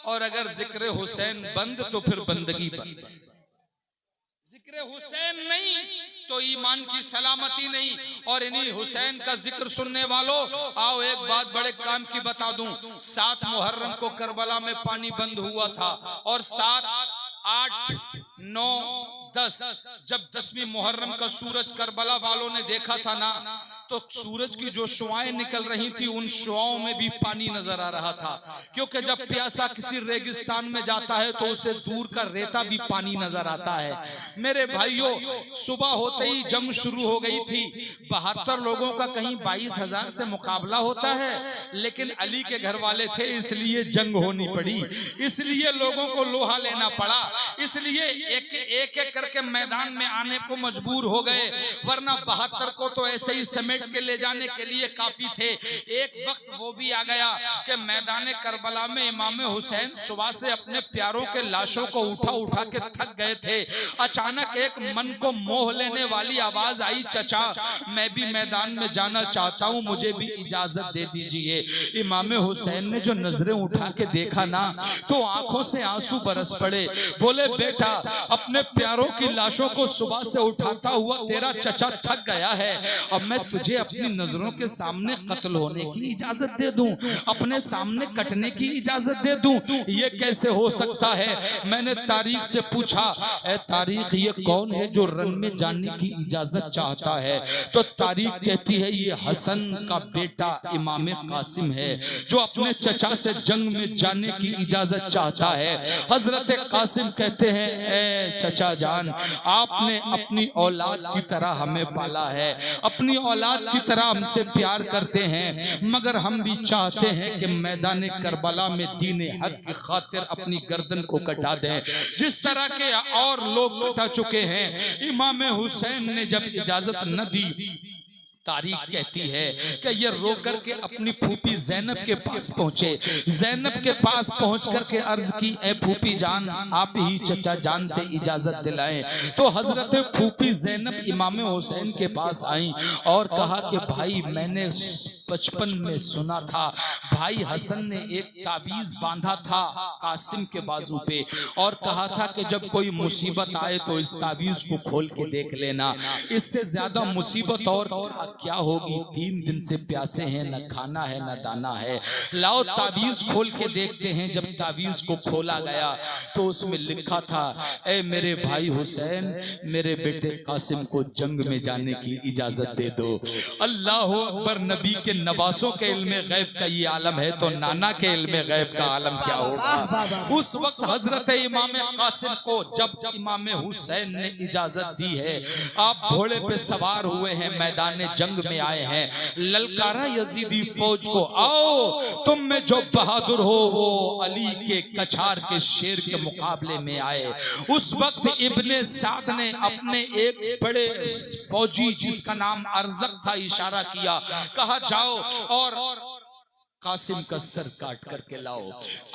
और अगर जिक्र हुसैन बंद तो फिर बंदगी बंद। जिक्र हुसैन नहीं तो ईमान की सलामती नहीं। और इन्हीं हुसैन का जिक्र सुनने वालों, आओ एक बात बड़े काम की बता दूं। 7 मुहर्रम को करबला में पानी बंद हुआ था और 7, 8, 9, 10 जब 10वीं मुहर्रम का सूरज करबला वालों ने देखा था ना, तो सूरज की जो शुआएं निकल रही थी उन शुआओं में भी पानी नजर आ रहा था। क्योंकि जब प्यासा किसी रेगिस्तान में जाता है तो उसे दूर का रेता भी पानी नजर आता है। मेरे भाइयों, सुबह होते ही जंग शुरू हो गई थी। 72 लोगों का कहीं 22,000 से मुकाबला होता है, लेकिन अली के घर वाले थे इसलिए जंग होनी पड़ी, इसलिए लोगों को लोहा लेना पड़ा, इसलिए एक एक करके मैदान में आने को मजबूर हो गए। वरना 72 को तो ऐसे ही समेट के ले जाने के लिए काफी थे। एक वक्त वो भी आ गया कि मैदान करबला में इमाम हुसैन सुबह से अपने प्यारों के लाशों को उठा उठा के थक गए थे। अचानक एक मन को मोह लेने वाली आवाज आई, चचा मैं भी मैदान में जाना चाहता हूँ, मुझे भी इजाजत दे दीजिए। इमाम हुसैन ने जो नजरें उठा के देखा ना, तो आंखों से आंसू बरस पड़े। बोले बेटा, अपने प्यारों की लाशों को सुबह से उठाता हुआ तेरा चचा थक गया है, अब मैं तुझे अपनी नजरों के सामने कत्ल होने की इजाजत दे दूं, अपने सामने कटने की इजाजत दे दूं, ये कैसे हो सकता है? मैंने तारीख से पूछा, ए तारीख ये कौन है जो रन में जाने की इजाजत चाहता है? तो तारीख कहती है ये हसन का बेटा इमाम कासिम है जो अपने चचा से जंग में जाने की इजाजत चाहता है। हजरत कासिम कहते हैं, ए चचा जान, आपने अपनी औलाद की तरह हमें पाला है, अपनी औलाद की तरह हमसे प्यार करते हैं, मगर हम भी चाहते हैं कि मैदान करबला में दीन हक की खातिर अपनी गर्दन को कटा दें, जिस तरह के और लोग कटा चुके हैं। इमाम हुसैन ने जब इजाजत न दी, तारीख कहती है कि ये रो करके अपनी फूफी ज़ैनब के पास पहुंचे। ज़ैनब के पास पहुंच करके अर्ज की, ए फूफी जान, आप ही चचा जान से इजाजत दिलाएं। तो हजरत फूफी ज़ैनब इमाम हुसैन के पास आई और कहा कि भाई, मैंने बचपन में सुना था भाई हसन ने एक ताबीज बांधा था कासिम के बाजू पे और कहा था कि जब कोई मुसीबत आए तो इस ताबीज को खोल के देख लेना, इससे ज्यादा मुसीबत और क्या होगी? 3 दिन से प्यासे हैं, न खाना है न दाना है, लाओ ताबीज खोल के देखते हैं। जब ताबीज को खोला गया तो उसमें लिखा था, ए मेरे भाई हुसैन, मेरे बेटे कासिम को जंग में जाने की इजाजत दे दो। अल्लाह अकबर। नबी के नवासों के इल्म गैब का ये आलम है, तो नाना के इल्म गैब का आलम क्या होगा? उस वक्त हजरत इमाम कासिम को जब इमाम हुसैन ने इजाजत दी है, आप घोड़े पे सवार हुए हैं, मैदान जंग में आए हैं, ललकारा यजीदी फौज को, आओ तुम में जो बहादुर हो वो अली के कछार के शेर के मुकाबले में आए। उस वक्त इब्ने साद ने अपने एक बड़े फौजी जिसका नाम अर्जक था इशारा किया, कहा जाओ और कासिम का सर काट करके लाओ।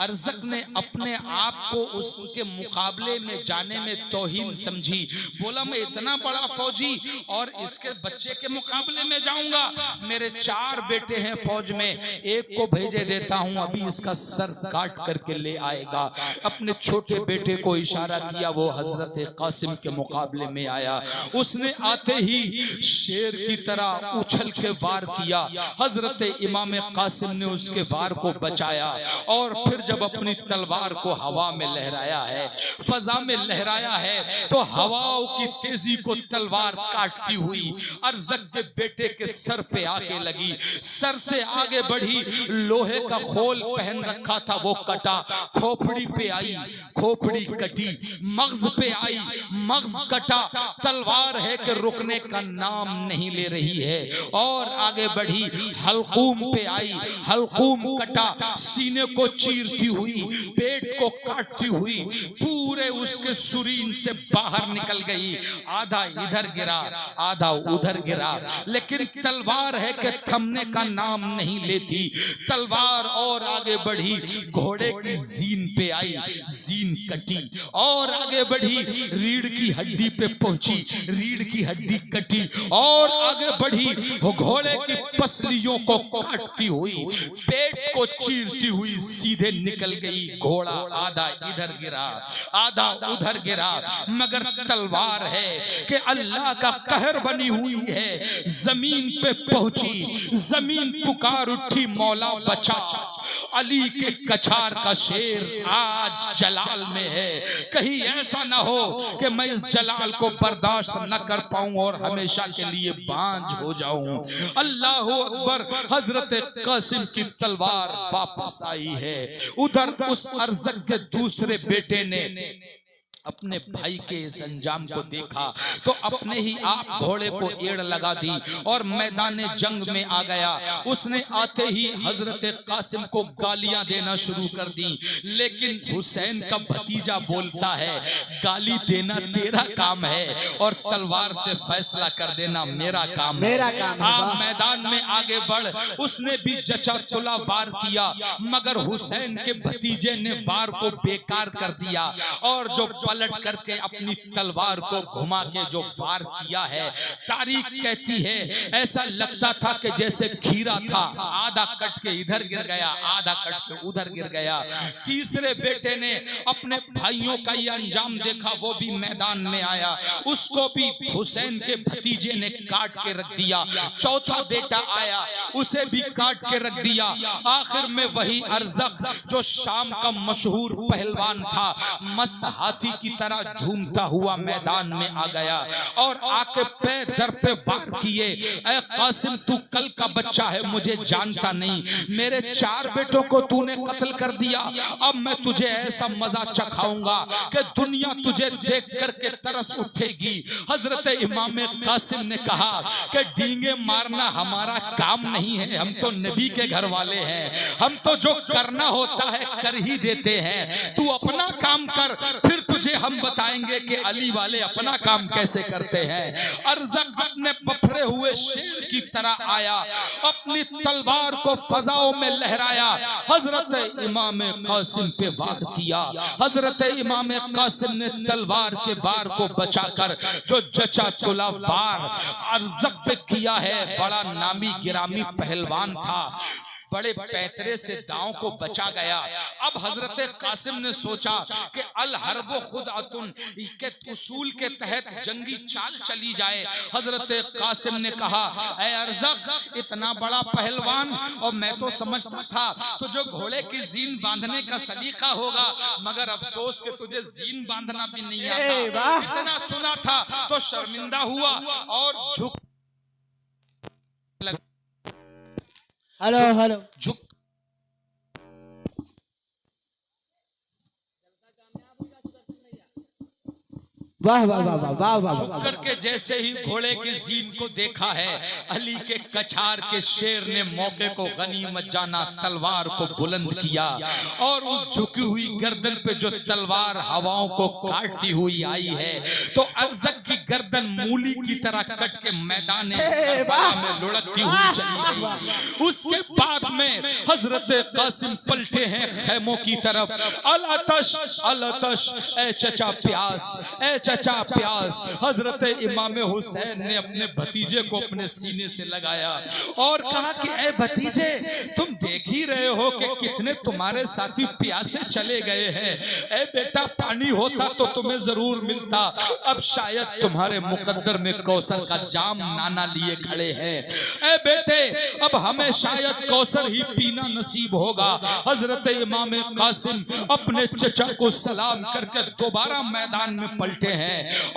अर्जक ने अपने आप को उसके मुकाबले में जाने में तौहीन समझी। बोला, मैं इतना बड़ा फौजी और इसके बच्चे के मुकाबले में जाऊंगा? मेरे 4 बेटे हैं फौज में, एक को भेजे देता हूं, अभी इसका सर काट करके ले आएगा। अपने छोटे बेटे को इशारा किया, वो हजरत कासिम के मुकाबले में आया। उसने आते ही शेर की तरह उछल के वार किया। हजरत इमाम कासिम ने उसके वार को बचाया और फिर जब अपनी तलवार को हवा में लहराया है, फजा में लहराया है, तो हवाओं की तेजी को तलवार काटती हुई अर्जक के बेटे के सर पे आके लगी। सर से आगे बढ़ी, लोहे का खोल पहन रखा था वो कटा, खोपड़ी पे आई, खोपड़ी कटी, मग्ज पे आई, मग्ज कटा। तलवार है कि रुकने का नाम नहीं ले रही है और आगे बढ़ी, हल्कूम पे आई, हल्कूम कटा, सीने को चीरती हुई, पेट को काटती हुई, पूरे उसके सुरीन से बाहर निकल गई। आधा इधर गिरा, आधा उधर गिरा, लेकिन तलवार है कि थमने का नाम नहीं लेती। तलवार और आगे बढ़ी, घोड़े की जीन पे आई, जीन कटी और आगे बढ़ी, रीढ़ की हड्डी पे पहुंची, रीढ़ की हड्डी कटी और आगे बढ़ी, घोड़े की पसलियों को काटती हुई पेट को चीरती हुई सीधे निकल गई। घोड़ा आधा इधर गिरा आधा उधर गिरा, मगर तलवार है कि अल्लाह का कहर बनी हुई है। जमीन पे पहुंची, जमीन पुकार उठी, मौला बचा। अली के कछार का शेर आज जलाल में है, कहीं ऐसा ना हो कि मैं इस जलाल को बर्दाश्त न कर पाऊं और हमेशा के लिए बांझ हो जाऊं। अल्लाह अकबर। हजरत कासिम की तलवार वापस आई है। उधर उस अरज़क के दूसरे बेटे ने अपने भाई के इस अंजाम को देखा तो अपने ही आप घोड़े को एड़ लगा दी और मैदान जंग में आ गया। उसने आते ही हजरत कासिम को गालियां देना शुरू कर दी, लेकिन हुसैन का भतीजा बोलता है गाली देना तेरा काम है और तलवार से फैसला कर देना मेरा काम है। आप मैदान में आगे बढ़। उसने भी जचा तुला वार किया, मगर हुसैन के भतीजे ने वार को बेकार कर दिया और जो पलट करके अपनी तलवार को घुमा के जो वार किया है, तारीख कहती है ऐसा लगता था कि जैसे खीरा था, आधा कट के इधर गिर गया, आधा कट के उधर गिर गया। तीसरे बेटे ने अपने भाइयों का ये अंजाम देखा, वो भी मैदान में आया, उसको भी हुसैन के भतीजे ने काट के रख दिया। चौथा बेटा आया, उसे भी काट के रख दिया। आखिर में वही अरज़क जो शाम का मशहूर पहलवान था, मस्त हाथी की तरह झूमता हुआ मैदान में आ गया और आके पे दर पे वार किए। ऐ कासिम, तू कल का बच्चा है, मुझे जानता नहीं, मेरे 4 बेटों को तूने कत्ल कर दिया। अब मैं तुझे ऐसा मजा चखाऊंगा कि दुनिया तुझे देख करके तरस उठेगी। हजरत इमाम कासिम ने कहा कि डींगे मारना हमारा काम नहीं है, हम तो नबी के घर वाले हैं, हम तो जो करना होता है कर ही देते हैं। तू अपना काम कर, फिर तुझे हम बताएंगे कि अली वाले अपना काम कैसे करते हैं। अरज़क अपने पफरे हुए शेर की तरह आया, अपनी तलवार को फजाओं में लहराया, हजरत इमाम कासिम पे वार किया। हजरत इमाम कासिम ने तलवार के वार को बचाकर जो जचा तुला वार अरज़क पे किया है, बड़ा नामी गिरामी पहलवान था, बड़े पैतरे से दांव को बचा गया। अब हजरत कासिम ने सोचा कि अल हर्ब खुदातुन के उसूल के तहत जंगी चाल चली जाए। हजरत कासिम ने कहा, ऐ अरज़क, इतना बड़ा पहलवान, और मैं तो समझता था तो जो घोड़े की जीन बांधने का सलीका होगा, मगर अफसोस कि तुझे जीन बांधना भी नहीं आता। इतना सुना था तो शर्मिंदा हुआ और झुक हेलो झुक वाह वाह वाह वाह वाह झुक करके जैसे ही घोड़े की जीन को देखा है, अली के कछार के शेर ने मौके को गनीमत जाना, तलवार को बुलंद किया और उस झुकी हुई गर्दन पे जो तलवार हवाओं को काटती हुई आई है, तो अरज़क की गर्दन मूली की तरह कट के मैदान करबला में लुढ़कती हुई चली गई। उसके बाद में हजरत कासिम पलटे हैं खैमों की तरफ। अल अतश ए चचा प्यास, ए चचा प्यास। हजरत इमाम हुसैन ने अपने भतीजे को अपने सीने से लगाया और कहा कि ऐ भतीजे, तुम देख ही रहे हो कि कितने तुम्हारे साथी प्यासे चले गए हैं। ऐ बेटा, पानी होता तो तुम्हें जरूर मिलता, अब शायद तुम्हारे मुकद्दर में कौसर का जाम नाना लिए खड़े हैं। ऐ बेटे, अब हमें शायद कौसर ही पीना नसीब होगा। हजरत इमाम कासिम अपने चचा को सलाम करके दोबारा मैदान में पलटे हैं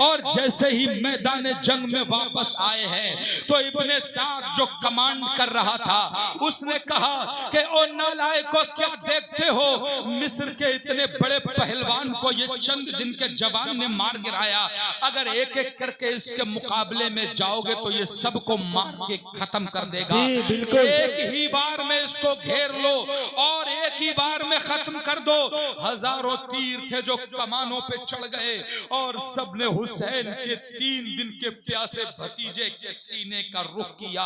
और जैसे ही मैदान जंग में वापस आए हैं तो इब्ने साद जो कमांड कर रहा था, उसने कहा कि ओ नालायकों, क्या देखते हो, मिस्र के इतने बड़े पहलवान को ये चंद दिन के जवान ने मार गिराया। अगर एक एक करके इसके मुकाबले में जाओगे तो ये सबको मार के खत्म कर देगा। एक ही बार में इसको घेर लो और एक ही बार में खत्म कर दो। हजारों तीर थे जो कमानों पे चढ़ गए और सबने हुसैन के 3 दिन के प्यासे भतीजे के सीने का रुख किया।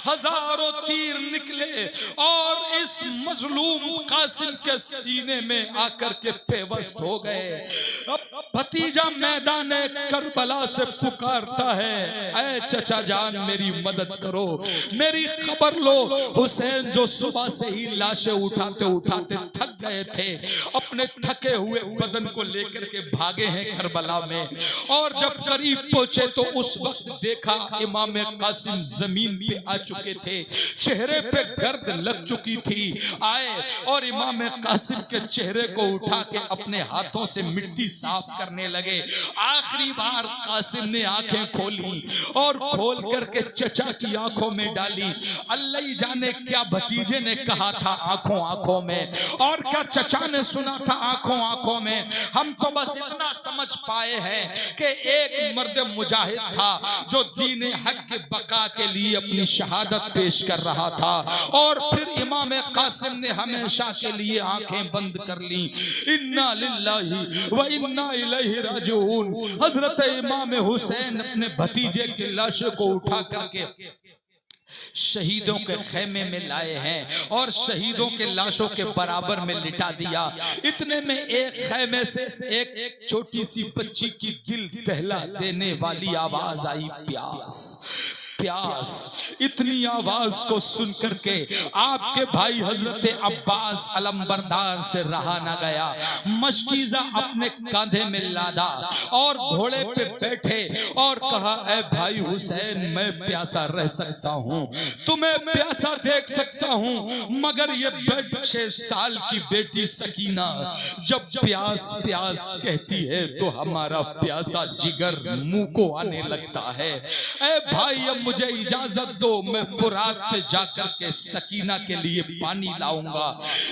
हजारों तीर निकले और इस मजलूम कासिम के सीने में आकर के पेवस्त हो गए। अब भतीजा मैदान करबला से पुकारता है, ऐ चचा जान मेरी मदद करो, मेरी खबर लो। हुसैन जो सुबह से ही लाशें उठाते उठाते थक गए थे, अपने थके हुए बदन को लेकर के भागे हैं करबला में। और जब करीब पहुंचे तो उस वक्त देखा इमाम कासिम जमीन पे आ चुके थे, चेहरे पे गर्द लग चुकी थी। आए और इमाम कासिम के चेहरे को उठा के अपने हाथों से मिट्टी साफ करने लगे। आखिरी बार कासिम ने आंखें खोली और खोल करके चचा की आंखों में डाली। अल्लाह ही जाने क्या भतीजे ने कहा था आंखों आंखों में, और क्या चचा ने सुना था आंखों आंखों में। हम तो बस इतना समझ पाए हैं कि एक मर्द मुजाहिद था जो दीन हक के बका के लिए अपनी शहादत पेश कर रहा था, और फिर इमाम कासिम ने हमेशा के लिए आंखें बंद कर ली। इन्ना लिल्लाहि व इन्ना इलैहि राजिऊन। हजरत इमाम हुसैन अपने भतीजे की लाश को उठा करके शहीदों के खेमे में लाए हैं और शहीदों के लाशों के बराबर में लिटा दिया। इतने में एक खेमे से एक छोटी सी बच्ची की दिल दहला देने वाली आवाज आई, प्यास प्यास। इतनी आवाज को सुन करके आपके भाई हजरत अब्बास अलमबरदार से रहा न गया। मशकीजा अपने कांधे में लादा और घोड़े पे बैठे और कहा, ऐ भाई हुसैन मैं प्यासा रह सकता हूँ, तुम्हें प्यासा देख सकता हूँ, मगर ये 6 साल की बेटी सकीना जब प्यास प्यास कहती है तो हमारा प्यासा जिगर मुंह को आने लगता है। ऐ भाई अब मुझे इजाजत दो, मैं फुरात पे जाकर के सकीना के लिए पानी लाऊंगा।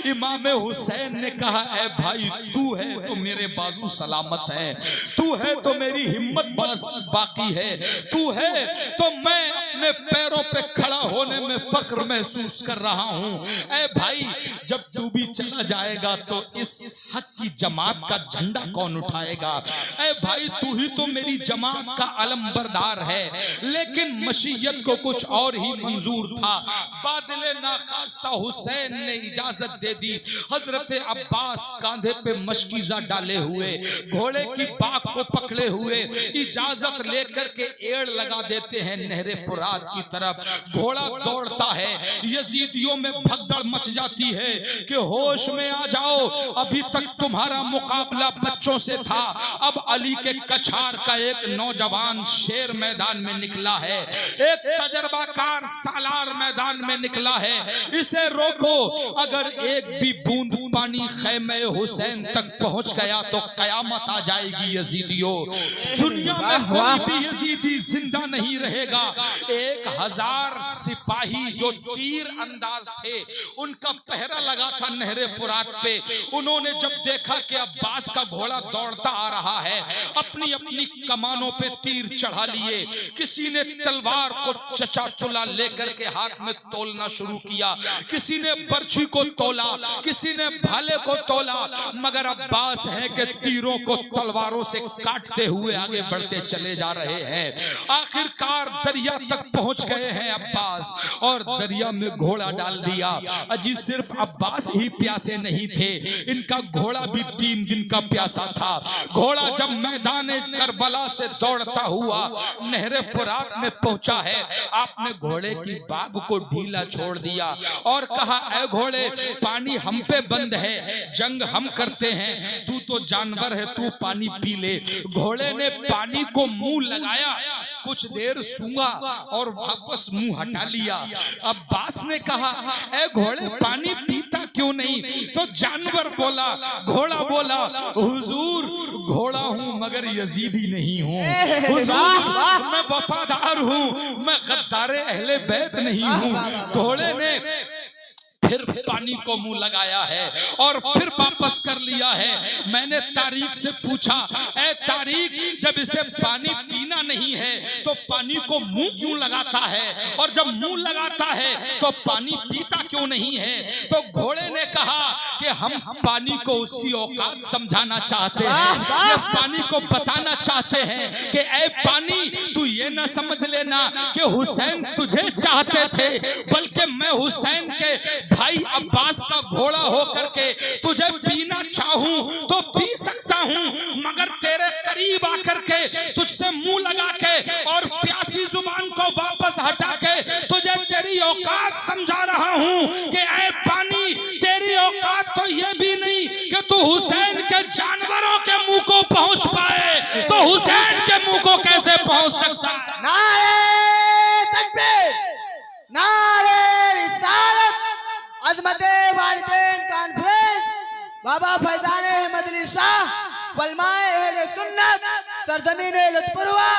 इमाम हुसैन ने कहा, ऐ भाई तू है तो मेरे बाजू सलामत है, तू है तो मेरी हिम्मत बाकी है, तू है तो मैं अपने पैरों पे खड़ा होने में फख्र महसूस कर रहा हूँ। ऐ भाई जब तू भी चला जाएगा तो इस हक की जमात का झंडा कौन उठाएगा? ऐ भाई तू ही तो मेरी जमात का अलमबरदार है। लेकिन मशीयत को कुछ और ही मंजूर था। बादले नाखास्ता हुसैन ने इजाजत दे दी। हजरत अब्बास कांधे पे मशकीजा डाले हुए, घोड़े की बाक को पकड़े हुए इजाजत लेकर के एड़ लगा देते हैं नहरे फुरात की तरफ। घोड़ा दौड़ता है, यजीदियों में भगदड़ मच जाती है कि होश में आ जाओ, अभी तक तुम्हारा मुकाबला बच्चों से था, अब अली के कछार का एक नौजवान शेर मैदान में निकला है, एक तजर्बाकार सालार मैदान में निकला है, इसे रोको। अगर एक भी बूंद पानी खैमे हुसैन तक पहुंच गया तो कयामत आ जाएगी यजीदियों। दुनिया में कोई भी यजीदी जिंदा नहीं रहेगा। 1000 सिपाही जो तीर अंदाज थे, उनका पहरा लगा था नहरे फुरात पे। उन्होंने जब देखा कि अब्बास का घोड़ा दौड़ता आ रहा है, अपनी अपनी कमानों पे तीर चढ़ा लिए। किसी ने तलवार को चचा चुला लेकर के हाथ में तोलना शुरू किया, किसी ने बर्छी को तोला, किसी ने भाले को तोला, मगर अब्बास है कि तीरों को तलवारों से काटते हुए आगे बढ़ते चले जा रहे हैं। आखिरकार दरिया तक पहुंच गए हैं अब्बास, और दरिया में घोड़ा डाल दिया। अजी सिर्फ अब्बास ही प्यासे नहीं थे, इनका घोड़ा भी 3 दिन का प्यासा था। घोड़ा जब मैदान करबला से दौड़ता हुआ नहरे फुरात में पहुंचा है, आपने घोड़े की बाग को ढीला छोड़ दिया और कहा, ऐ घोड़े पानी हम पे बंद है, जंग हम करते हैं, तू तो जानवर है, तू पानी पी ले। घोड़े ने पानी को मुंह लगाया, कुछ देर सूंघा और वापस मुंह हटा लिया। अब्बास ने कहा, ऐ घोड़े पानी पीता क्यों नहीं? तो जानवर बोला, घोड़ा बोला, हुजूर घोड़ा हूं मगर यजीदी नहीं हूं, हुजूर मैं वफादार हूं, मैं गद्दारे अहले बैत नहीं हूं। घोड़े ने फिर पानी को मुंह लगाया है और फिर वापस कर लिया है। मैंने तारीख से पूछा, ऐ तारीख जब इसे पानी पीना नहीं है तो पानी को मुंह क्यों लगाता है, और जब मुंह लगाता है तो पानी पीता क्यों नहीं है? तो घोड़े ने कहा कि हम पानी को उसकी औकात समझाना चाहते हैं, पानी को बताना चाहते हैं कि ऐ पानी तू ये ना समझ लेना कि हुसैन तुझे चाहते थे, बल्कि मैं हुसैन के भाई अब्बास का घोड़ा हो करके तुझे पीना चाहूं तो पी सकता हूं, मगर तेरे करीब आकर के तुझसे मुंह लगा के और प्यासी जुबान को वापस हटा के तुझे तेरी औकात समझा रहा हूं कि ऐ पानी, तेरी औकात तो ये भी नहीं कि तू हुसैन के जानवरों के मुंह को पहुंच पाए, तो हुसैन के मुंह को कैसे पहुंच सकता है? नारे तकबीर, नारे रिसालत, अज़मते वालिदैन कॉन्फ्रेंस, बाबा फैजान अहमद अली शाह, वलमाए अहले सुन्नत, सरजमीन लुत्फपुरवा,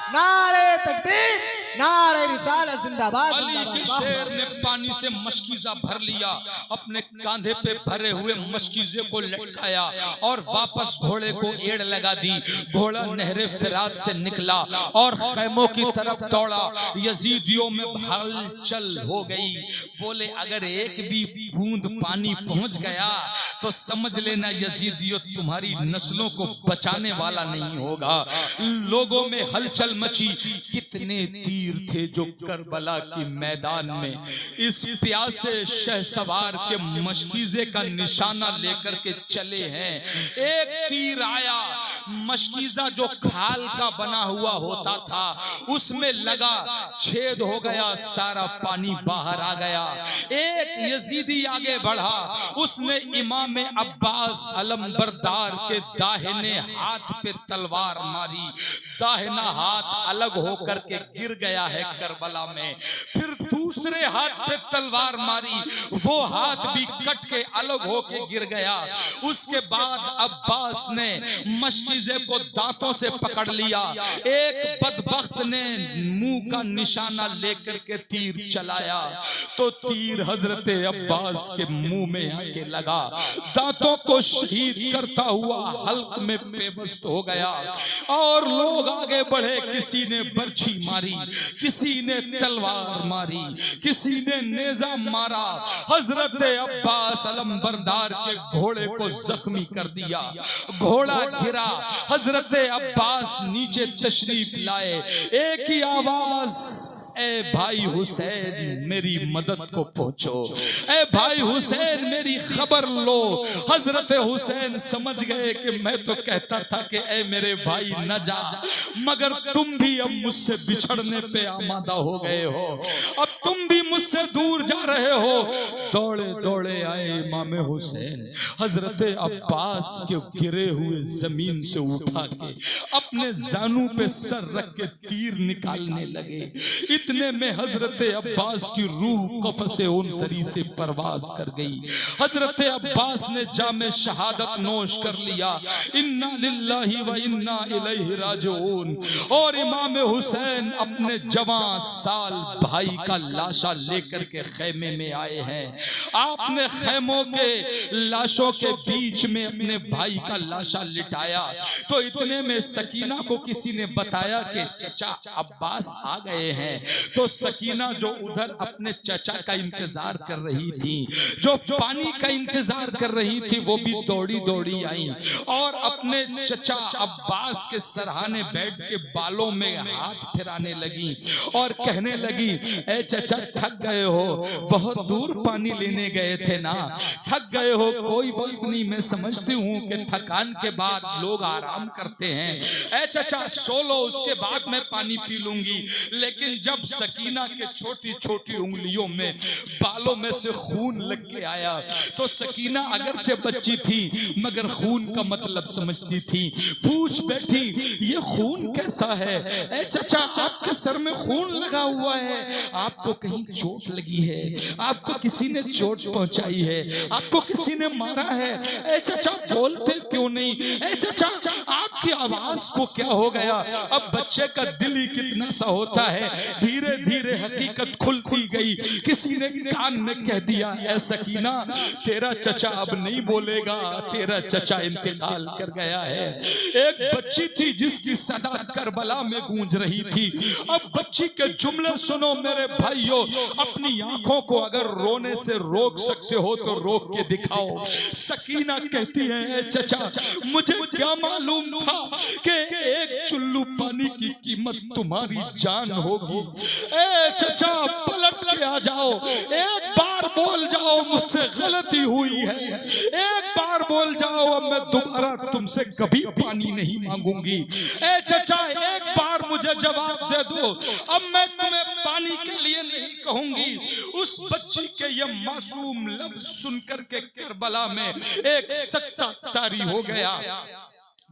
नारे तकबीर, नारे रिसालत, जिंदाबाद। अली के शेर ने पानी से मशकीजा भर लिया, अपने कांधे पे भरे हुए मशकीजे को लटकाया और वापस घोड़े को एड़ लगा दी। घोड़ा नहरे फिरात से निकला और खैमों की तरफ दौड़ा। यजीदियों में हलचल हो गई। बोले अगर एक भी बूंद पानी पहुंच गया तो समझ लेना यजीदियों तुम्हारी नस्लों को बचाने वाला नहीं होगा। लोगों में हलचल मची। कितने तीर थे जो करबला के मैदान में इस प्यासे शहसवार के मशकीजे का निशाना लेकर के चले हैं। एक तीर आया, मशकीजा जो खाल का बना हुआ होता था उसमें लगा, छेद हो गया, सारा पानी बाहर आ गया। एक यजीदी आगे बढ़ा, उसने इमाम अब्बास अलमबरदार के दाहिने हाथ पे तलवार मारी। दाहिना हाथ अलग होकर के गिर गया है करबला में। फिर दूसरे हाथ पे तलवार मारी, वो हाथ भी कट के अलग होके गिर गया। उसके बाद अब्बास ने मशकीजे को दांतों से पकड़ लिया। एक बदबख्त ने मुंह का निशाना लेकर के तीर चलाया तो तीर हजरत अब्बास के मुंह में आके लगा। दांतों को शहीद करता हुआ हल्क में बेबस हो गया और लोग आगे बढ़े। किसी ने बर्छी मारी, किसी ने तलवार मारी, किसी ने नेजा मारा। हजरत अब्बास अलमबरदार के घोड़े को जख्मी कर दिया। घोड़ा गिरा, हजरत अब्बास नीचे तशरीफ लाए। एक ही आवाज, ए भाई हुसैन मेरी मदद को पहुंचो, ए भाई हुसैन मेरी खबर लो। हजरत हुसैन समझ गए कि मैं तो कहता था कि ए मेरे भाई न जा, मगर तुम भी अब मुझसे बिछड़ने पे आमादा हो गए हो, अब तुम भी मुझसे दूर जा रहे हो। दौड़े दौड़े आए इमाम हुसैन, हजरत अब्बास के गिरे हुए जमीन से उठा के अपने जानू पे सर रख के तीर निकालने लगे। इतने में हजरत अब्बास की रूह कफ़से उनसरी से परवाज कर गई। हजरत अब्बास ने जामे शहादत नोश कर लिया। इन्ना लिल्लाहि व इन्ना इलैहि राजिऊन। और इमाम हुसैन अपने जवान साल भाई का लाशा लेकर के खैमे में आए हैं। आपने खैमों के लाशों के बीच में अपने भाई का लाशा लिटाया तो इतने में सकीना को किसी ने बताया कि चचा अब्बास आ गए हैं। तो सकीना जो उधर अपने चचा का इंतजार कर रही थी, जो पानी का इंतजार कर रही थी, वो भी दौड़ी दौड़ी आई और अपने चचा अब्बास के सरहाने बैठ के बालों में हाथ फिराने लगी और कहने लगी, ए चचा थक गए हो, बहुत दूर पानी लेने गए थे ना, थक गए हो, कोई बात नहीं, मैं समझती हूँ कि थकान के बाद लोग आराम करते हैं। ए चचा सो लो, उसके बाद मैं पानी पी लूंगी। लेकिन जब सकीना के छोटी छोटी उंगलियों में बालों में से खून लग के आया तो सकीना अगरचे बच्ची थी मगर खून का मतलब समझती थी। पूछ बैठी, ये खून कैसा है? ए चचा आपके सर में खून लगा हुआ है, आपको कहीं चोट लगी है, आपको किसी ने चोट पहुंचाई है, आपको किसी ने मारा है? ए चचा बोलते क्यों नहीं? ए चचा आपकी आवाज को क्या हो गया? अब बच्चे का दिल ही कितना सा होता है। धीरे धीरे हकीकत खुलती गई। किसी ने कान में कह दिया, ऐ सकीना तेरा चचा अब नहीं बोलेगा, तेरा चचा इंतकाल कर गया है। एक बच्ची थी जिसकी सदा करबला में गूंज रही थी। अब बच्ची के जुमले सुनो मेरे भाइयों, अपनी आंखों को अगर रोने से रोक सकते हो तो रोक के दिखाओ। सकीना कहती है, ए चचा मुझे क्या मालूम था कि एक चुल्लू पानी की कीमत तुम्हारी जान होगी। ए चचा पलट के आ जाओ, एक बार बार बोल जाओ मुझसे गलती हुई है, एक बार बोल जाओ अब मैं दोबारा तुमसे कभी पानी नहीं मांगूंगी। ए चचा एक बार मुझे जवाब दे दो, अब मैं तुम्हें पानी के लिए नहीं कहूंगी। उस बच्ची के ये मासूम लफ्ज सुनकर के करबला में एक सख्ता तारी हो गया।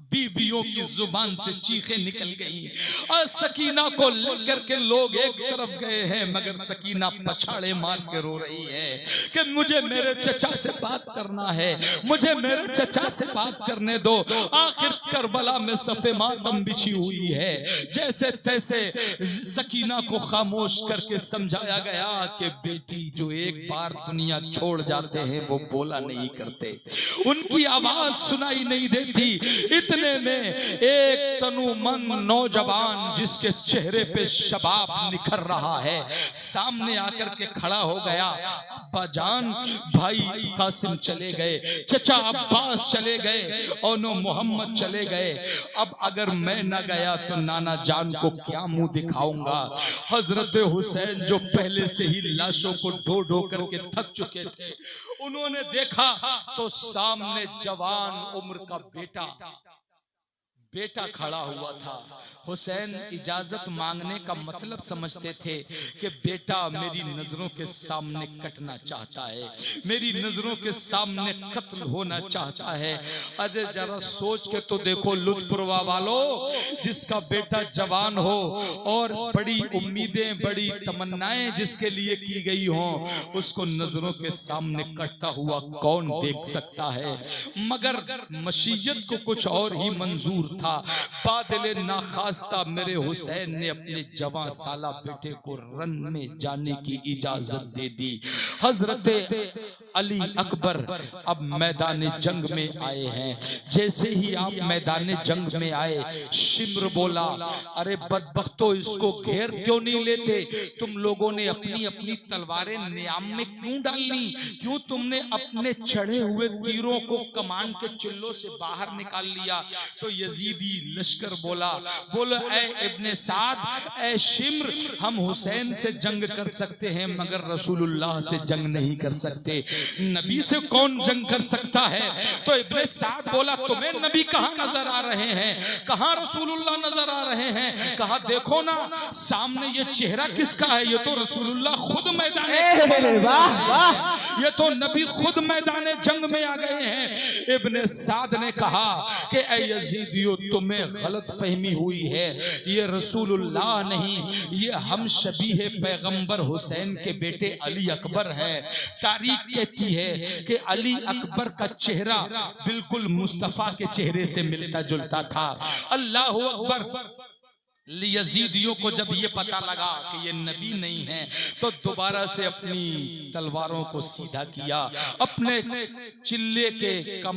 बीबियों की जुबान से चीखें निकल गई और सकीना को लेकर के लोग एक तरफ गए हैं, मगर सकीना पछाड़े मार के रो रही है कि मुझे मेरे चचा से बात करना है, मुझे मेरे चचा से बात करने दो। आखिर करबला में सफे मातम बिछी हुई है। जैसे तैसे सकीना को खामोश करके समझाया गया कि बेटी जो एक बार दुनिया छोड़ जाते हैं वो बोला नहीं करते, उनकी आवाज सुनाई नहीं देती। इतने में एक तनुमन नौजवान जिसके चेहरे पे शबाब निखर रहा है सामने आकर के खड़ा हो गया। अब्बाजान भाई कासिम चले गए, चचा अब्बास चले गए, ओनो मोहम्मद चले गए। अब अगर मैं न गया तो नाना जान को क्या मुंह दिखाऊंगा। हजरत हुसैन जो पहले से ही लाशों को ढो ढो करके थक चुके थे, उन्होंने देखा तो सामने जवान उम्र का बेटा खड़ा हुआ था। हुसैन इजाजत मांगने का मतलब समझते थे कि बेटा मेरी नजरों के सामने कटना चाहता है, मेरी नजरों के सामने कत्ल होना चाहता है। अरे जरा सोच के तो देखो लुत्फपुरवा वालों, जिसका बेटा जवान हो और बड़ी उम्मीदें बड़ी तमन्नाएं जिसके लिए की गई हों, उसको नजरों के सामने कटता हुआ कौन देख सकता है। मगर मशीयत को कुछ और ही मंजूर था। बादल नाखास्ता मेरे हुसैन ने अपने जवां साला बेटे को रन में जाने की इजाजत दे दी। हजरत अली अकबर अब मैदान जंग में आए हैं। जैसे ही आप मैदान जंग में आए, शिम्र बोला, अरे बदबख्तो इसको घेर क्यों नहीं लेते? तुम लोगों ने अपनी अपनी तलवारें नियाम में क्यों डालनी? क्यों तुमने अपने चढ़े हुए तीरों को कमान के चिल्लों से बाहर निकाल लिया? तो यजीदी लश्कर बोला ऐ इब्ने साद, ऐ शिम्र, हम हुसैन से जंग कर सकते हैं मगर रसूलुल्लाह से जंग नहीं कर सकते। नबी से कौन जंग कर सकता है? तो इब्ने साद बोला, तुम्हें नबी कहां नजर आ रहे हैं, कहां रसूलुल्लाह नजर आ रहे हैं? कहा देखो ना सामने ये चेहरा किसका है? ये तो रसूलुल्लाह खुद मैदान, ये तो नबी खुद मैदान जंग में आ गए हैं। इब्ने साद ने कहा कि ऐ यजीदियो तुम्हें गलत फहमी हुई है, ये रसूलुल्लाह नहीं, ये हम शबीह पैगंबर हुसैन के बेटे अली अकबर हैं। तारीख कहती है कि अली अकबर का चेहरा बिल्कुल मुस्तफा के चेहरे से मिलता जुलता था। अल्लाह अकबर। यजीदियों को जब ये पता लगा कि ये नबी नहीं है तो दोबारा से अपनी तलवारों को सीधा किया, अपने चिल्ले के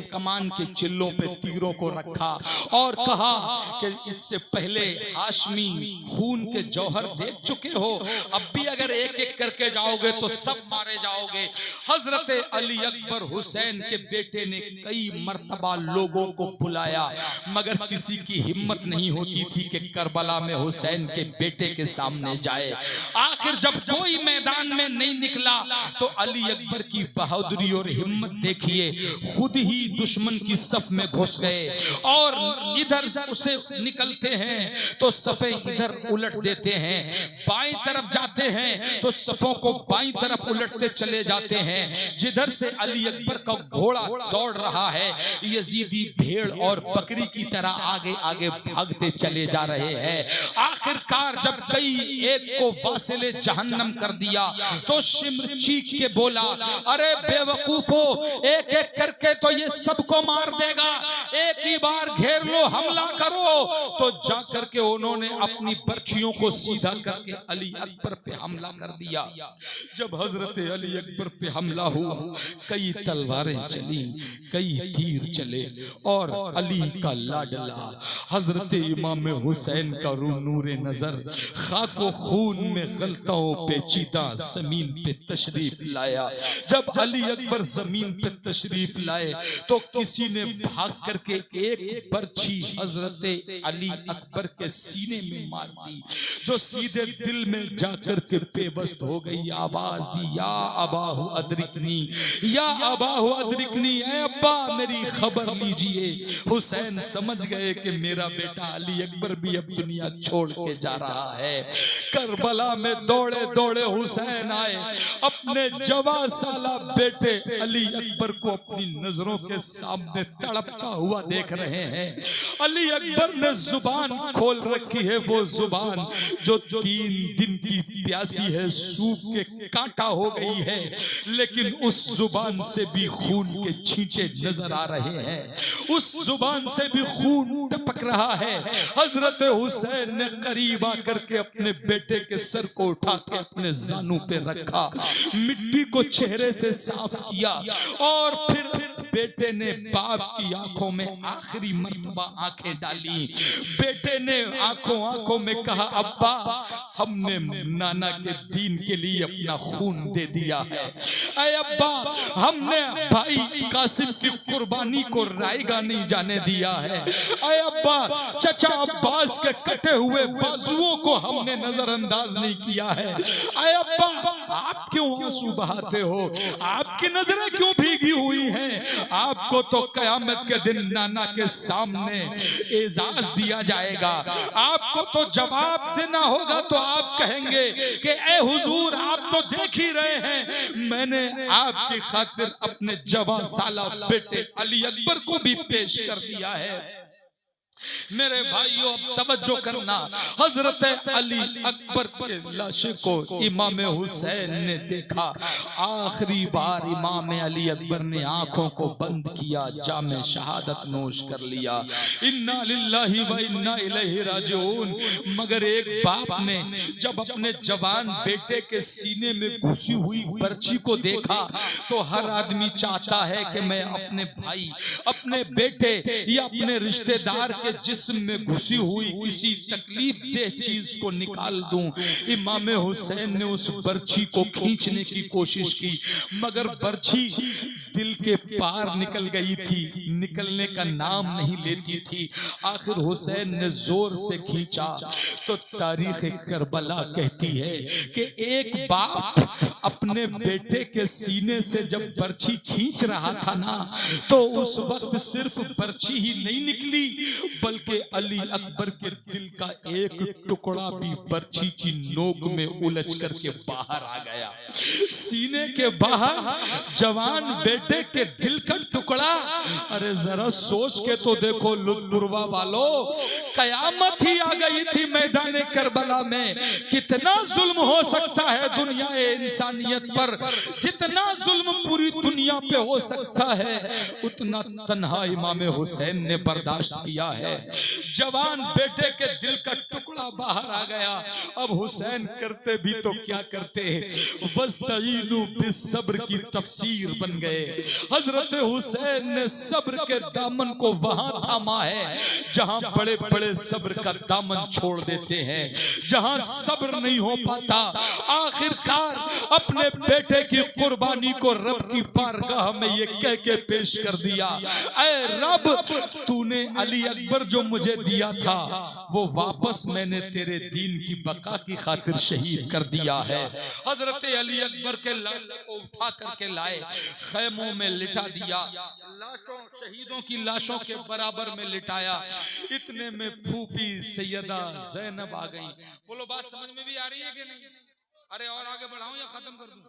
कमान के चिल्लों पे तीरों को रखा और कहा कि इससे पहले हाशमी खून के जौहर देख चुके हो, अब भी अगर एक एक करके जाओगे तो सब मारे जाओगे। हजरत अली अकबर हुसैन के बेटे ने कई मर्तबा लोगों को बुलाया मगर किसी की हिम्मत नहीं होती थी कि करबला में हुसैन के बेटे के सामने जाए। आखिर जब कोई मैदान में नहीं निकला तो अली अकबर की बहादुरी और हिम्मत देखिए, खुद ही दुश्मन की सफ में घुस गए और इधर उसे निकलते हैं तो सफे इधर उलट देते हैं, बाईं तरफ जाते हैं तो सफों को बाईं तरफ उलटते चले जाते हैं। जिधर से अली अकबर का घोड़ा दौड़ रहा है, यजीदी भेड़ और बकरी की तरह आगे आगे भागते चले जा रहे हैं। आखिरकार जब कई एक को वासिले जहन्नम कर दिया तो शिम्र चीख के बोला, अरे बेवकूफो, एक एक करके तो ये सबको मार देगा, एक ही बार घेर लो, हमला करो। तो जाकर के उन्होंने अपनी बर्छियों को सीधा करके अली अकबर पे हमला कर दिया। जब हजरत अली अकबर पे हमला हुआ, कई तलवारें चली, कई तीर चले और अली का लाडला हजरत इमाम हुसैन का नूरे नजर खाको खून में गलताओं पेचीदा जमीन पे तशरीफ लाया। जब अली अकबर जमीन पे तशरीफ लाए तो किसी ने भाग करके एक बर्छी हजरत अली अकबर के सीने में मार दी, जो सीधे दिल में जाकर के बेबस हो गई। आवाज दी, या अबाहु अदरिकनी, या अबाहु अदरिकनी, ऐ अब्बा मेरी खबर लीजिए। हुसैन समझ गए कि मेरा बेटा अली अकबर भी अब दुनिया छोड़ के जा रहा है। करबला में दौड़े दौड़े हुसैन आए, अपने जवा साला बेटे अली अकबर को अपनी नजरों के सामने तड़पता हुआ देख रहे हैं। अली अकबर ने जुबान खोल रखी है, वो जुबान जो 3 दिन की प्यासी है, सूख के कांटा हो गई है, लेकिन उस जुबान से भी खून के छींटे नजर आ रहे हैं, उस जुबान से भी खून टपक रहा है। हजरत हुसैन ने करीब आकर के अपने बेटे के सर को उठा के अपने जानू पे रखा, मिट्टी को चेहरे से साफ किया और फिर बेटे ने बाप की आंखों में आखिरी मर्तबा आंखें डाली। बेटे ने आंखों आंखों में कहा, अब्बा हमने नाना के दीन के लिए अपना खून दे दिया है। ऐ अब्बा हमने भाई कासिम की कुर्बानी को रायगा नहीं जाने दिया है। ऐ अब्बा चचा अब्बास के कटे हुए बाजुओं को हमने नजरअंदाज नहीं किया है। ऐ अब्बा आप क्यों आंसू बहाते हो, आपकी नजरें क्यों भीगी हुई हैं? आपको तो कयामत के दिन नाना के सामने एजाज दिया जाएगा, आपको तो जवाब देना होगा। तो आप कहेंगे कि ए हुजूर आप तो देख ही रहे हैं, मैंने आपकी खातिर अपने जवान साला बेटे अली अकबर को भी पेश कर दिया है। मेरे भाइयों अब तवज्जो करना, हजरत अली अकबर के लाशे को इमाम हुसैन ने देखा। आखिरी बार इमाम अली अकबर ने आंखों को बंद किया, जामे शहादत नोश कर लिया। इन्ना लिल्लाहि व इन्ना इलैहि राजिऊन। मगर एक बाप ने जब अपने जवान बेटे के सीने में घुसी हुई बर्छी को देखा, तो हर आदमी चाहता है कि मैं अपने भाई, अपने बेटे या अपने रिश्तेदार के जिस्म में घुसी हुई किसी तकलीफ दे चीज को निकाल दूं। इमाम हुसैन ने उस बर्छी को खींचने की कोशिश की, मगर बर्छी दिल के पार निकल गई थी, निकलने का नाम नहीं लेती थी। आखिर हुसैन ने जोर से खींचा तो तारीख करबला कहती है कि एक बाप अपने बेटे के सीने से जब बर्छी खींच रहा था ना, तो उस वक्त सिर्फ बर्छी ही नहीं निकली, बल्कि अली अकबर के दिल का एक टुकड़ा भी बर्छी की नोक में उलझ करके बाहर आ गया। सीने के बाहर जवान बेटे के दिल का टुकड़ा। अरे जरा सोच के तो देखो लुत्फुरवा वालों, कयामत ही आ गई थी मैदान करबला में। कितना जुल्म हो सकता है दुनिया इंसानियत पर, जितना जुल्म पूरी दुनिया पे हो सकता है उतना तन्हा इमाम हुसैन ने बर्दाश्त किया है। जवान बेटे के दिल का टुकड़ा बाहर आ गया। अब हुसैन करते भी तो क्या करते, वस्तईनु बिस्सब्र की तफसीर बन गए। हजरत हुसैन ने सब्र के दामन को वहां थामा है जहां बड़े बड़े सब्र का दामन छोड़ देते हैं, जहां सब्र नहीं हो पाता। आखिरकार अपने बेटे की कुर्बानी को रब की बारगाह में ये कह के पेश कर दिया, ऐ रब तूने अली अकबर जो मुझे दिया था वो वापस मैंने तेरे दीन की बका की खातिर शहीद कर दिया है। हजरत अली अकबर के लाशों को उठा करके लाए, खैमों में लिटा दिया, लाशों शहीदों की लाशों के बराबर में लिटाया। इतने में फूफी सैयदा ज़ैनब आ गई। बोलो बात समझ में भी आ रही है कि नहीं? अरे और आगे बढ़ाऊं या खत्म कर दूं?